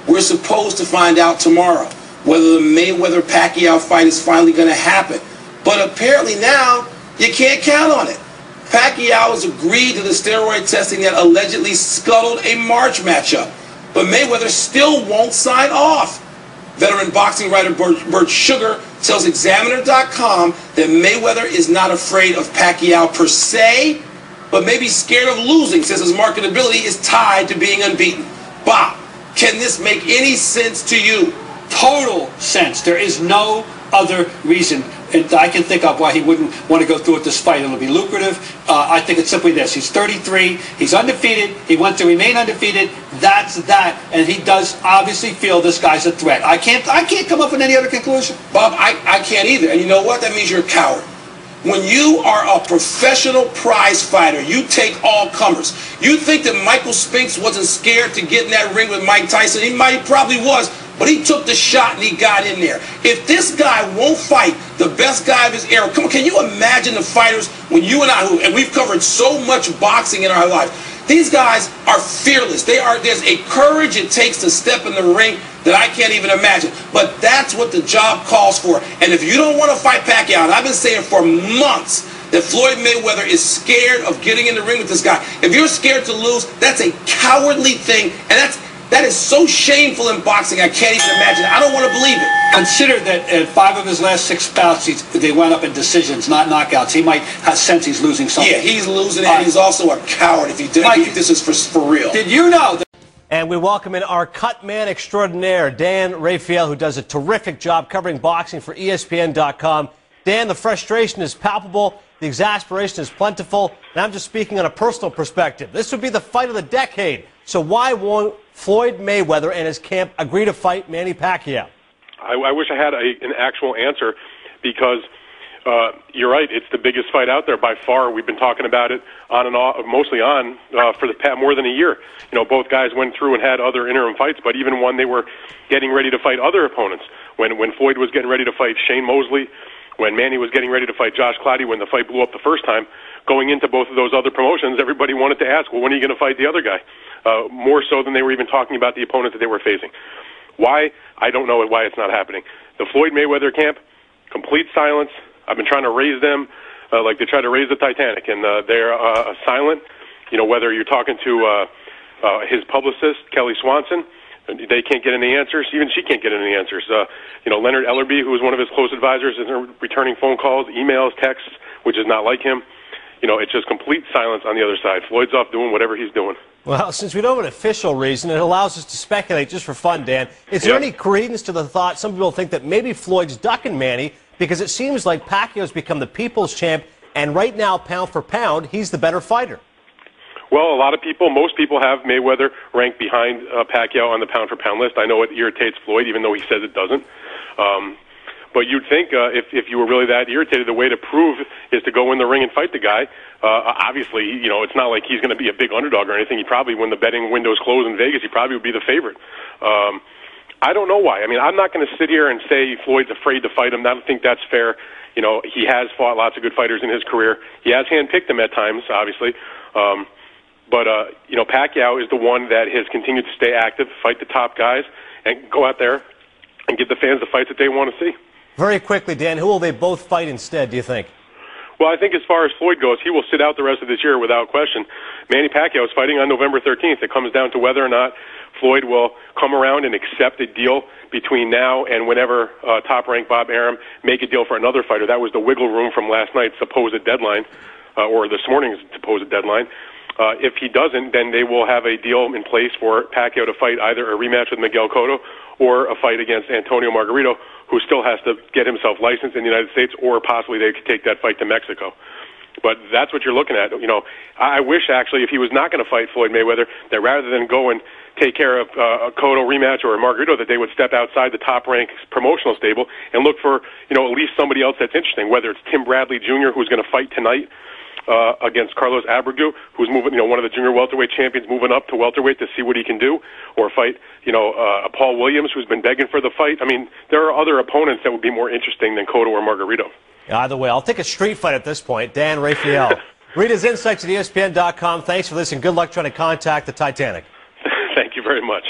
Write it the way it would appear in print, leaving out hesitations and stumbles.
We're supposed to find out tomorrow whether the Mayweather-Pacquiao fight is finally going to happen. But apparently now, you can't count on it. Pacquiao has agreed to the steroid testing that allegedly scuttled a March matchup. But Mayweather still won't sign off. Veteran boxing writer Bert Sugar tells Examiner.com that Mayweather is not afraid of Pacquiao per se, but maybe scared of losing since his marketability is tied to being unbeaten. Bob, can this make any sense to you? Total sense. There is no other reason I can think of why he wouldn't want to go through with this fight. It'll be lucrative. I think it's simply this. He's 33. He's undefeated. He wants to remain undefeated. That's that. And he does obviously feel this guy's a threat. I can't come up with any other conclusion. Bob, I can't either. And you know what? That means you're a coward. When you are a professional prize fighter, you take all comers. You think that Michael Spinks wasn't scared to get in that ring with Mike Tyson? He probably was, but he took the shot and he got in there. If this guy won't fight the best guy of his era, come on, can you imagine the fighters when you and I, and we've covered so much boxing in our lives, these guys are fearless. There's a courage it takes to step in the ring that I can't even imagine. But that's what the job calls for. And if you don't want to fight Pacquiao, and I've been saying for months that Floyd Mayweather is scared of getting in the ring with this guy. If you're scared to lose, that's a cowardly thing, and that is so shameful in boxing, I can't even imagine. I don't want to believe it. Consider that in 5 of his last 6 bouts, they wound up in decisions, not knockouts. He might have sense he's losing something. Yeah, he's losing, and he's also a coward if this is for real. Did you know that? And we welcome in our cut man extraordinaire, Dan Raphael, who does a terrific job covering boxing for ESPN.com. Dan, the frustration is palpable, the exasperation is plentiful, and I'm just speaking on a personal perspective. This would be the fight of the decade. So why won't Floyd Mayweather and his camp agree to fight Manny Pacquiao? I wish I had an actual answer, because you're right, it's the biggest fight out there by far. We've been talking about it on and off, mostly on, for the past more than a year. You know, both guys went through and had other interim fights, but even when they were getting ready to fight other opponents, when Floyd was getting ready to fight Shane Mosley, when Manny was getting ready to fight Josh Clottey, when the fight blew up the first time, going into both of those other promotions, everybody wanted to ask, well, when are you going to fight the other guy? More so than they were even talking about the opponent that they were facing. Why? I don't know why it's not happening. The Floyd Mayweather camp, complete silence. I've been trying to raise them like they tried to raise the Titanic, and they're silent. You know, whether you're talking to his publicist, Kelly Swanson, they can't get any answers. Even she can't get any answers. You know, Leonard Ellerby, who was one of his close advisors, isn't returning phone calls, emails, texts, which is not like him. You know, it's just complete silence on the other side. Floyd's off doing whatever he's doing. Well, since we don't have an official reason, it allows us to speculate just for fun, Dan. Is there any credence to the thought some people think that maybe Floyd's ducking Manny because it seems like Pacquiao's become the people's champ, and right now, pound for pound, he's the better fighter? Well, a lot of people, most people have Mayweather ranked behind Pacquiao on the pound-for-pound list. I know it irritates Floyd, even though he says it doesn't. But you'd think if you were really that irritated, the way to prove is to go in the ring and fight the guy. Obviously, you know, it's not like he's going to be a big underdog or anything. He probably, when the betting windows close in Vegas, he probably would be the favorite. I don't know why. I mean, I'm not going to sit here and say Floyd's afraid to fight him. I don't think that's fair. You know, he has fought lots of good fighters in his career. He has handpicked them at times, obviously. But you know, Pacquiao is the one that has continued to stay active, fight the top guys, and go out there and give the fans the fights that they want to see. Very quickly, Dan, who will they both fight instead, do you think? Well, I think as far as Floyd goes, he will sit out the rest of this year without question. Manny Pacquiao is fighting on November 13th. It comes down to whether or not Floyd will come around and accept a deal between now and whenever top-ranked Bob Arum make a deal for another fighter. That was the wiggle room from last night's supposed deadline, or this morning's supposed deadline. If he doesn't, then they will have a deal in place for Pacquiao to fight either a rematch with Miguel Cotto or a fight against Antonio Margarito, who still has to get himself licensed in the United States, or possibly they could take that fight to Mexico. But that's what you're looking at. You know, I wish, actually, if he was not going to fight Floyd Mayweather, that rather than go and take care of a Cotto rematch or a Margarito, that they would step outside the top-ranked promotional stable and look for, you know, at least somebody else that's interesting, whether it's Tim Bradley Jr., who's going to fight tonight, against Carlos Abreu, who's moving, you know, one of the junior welterweight champions, moving up to welterweight to see what he can do, or fight, you know, Paul Williams, who's been begging for the fight. I mean, there are other opponents that would be more interesting than Cotto or Margarito. Either way, I'll take a street fight at this point. Dan Raphael. Read his insights at ESPN.com. Thanks for this, and good luck trying to contact the Titanic. Thank you very much.